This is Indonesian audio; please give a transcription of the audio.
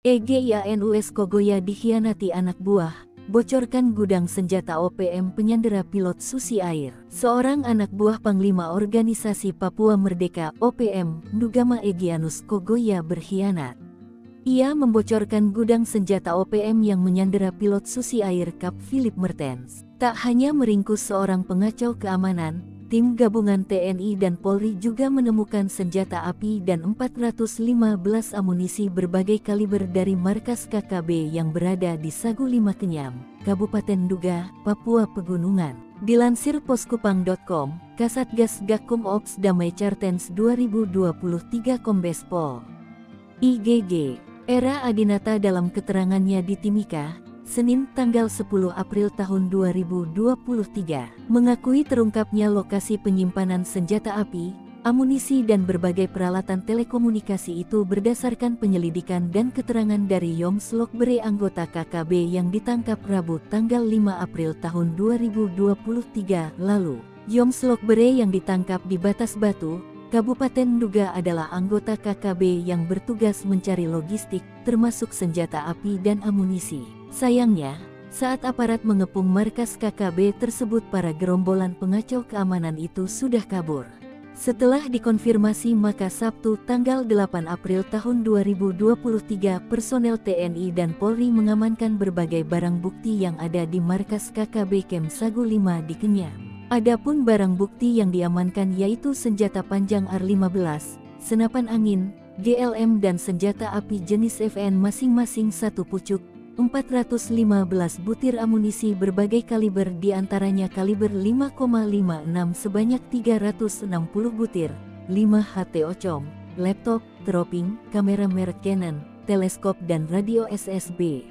EGYANUS Kogoya dikhianati anak buah, bocorkan gudang senjata OPM penyandera pilot Susi Air. Seorang anak buah Panglima Organisasi Papua Merdeka (OPM), Nugama Egyanus Kogoya berkhianat. Ia membocorkan gudang senjata OPM yang menyandera pilot Susi Air Kap Philip Mertens. Tak hanya meringkus seorang pengacau keamanan, tim gabungan TNI dan Polri juga menemukan senjata api dan 415 amunisi berbagai kaliber dari markas KKB yang berada di Sagu Lima Kenyam, Kabupaten Nduga, Papua Pegunungan. Dilansir poskupang.com, Kasatgas Gakum Ops Damai Cartens 2023 Kombes Pol IGG Era Adinata dalam keterangannya di Timika, Senin tanggal 10 April tahun 2023, mengakui terungkapnya lokasi penyimpanan senjata api, amunisi dan berbagai peralatan telekomunikasi itu berdasarkan penyelidikan dan keterangan dari Yoms Lokbere anggota KKB yang ditangkap Rabu tanggal 5 April tahun 2023 lalu. Yoms Lokbere yang ditangkap di Batas Batu, Kabupaten Nduga adalah anggota KKB yang bertugas mencari logistik, termasuk senjata api dan amunisi. Sayangnya, saat aparat mengepung markas KKB tersebut para gerombolan pengacau keamanan itu sudah kabur. Setelah dikonfirmasi maka Sabtu tanggal 8 April tahun 2023 personel TNI dan Polri mengamankan berbagai barang bukti yang ada di markas KKB Kem Sagu Lima di Kenyam. Adapun barang bukti yang diamankan yaitu senjata panjang AR-15, senapan angin, GLM dan senjata api jenis FN masing-masing satu pucuk, 415 butir amunisi berbagai kaliber diantaranya kaliber 5,56 sebanyak 360 butir, 5 HT Ocom, laptop, teroping, kamera merek Canon, teleskop dan radio SSB.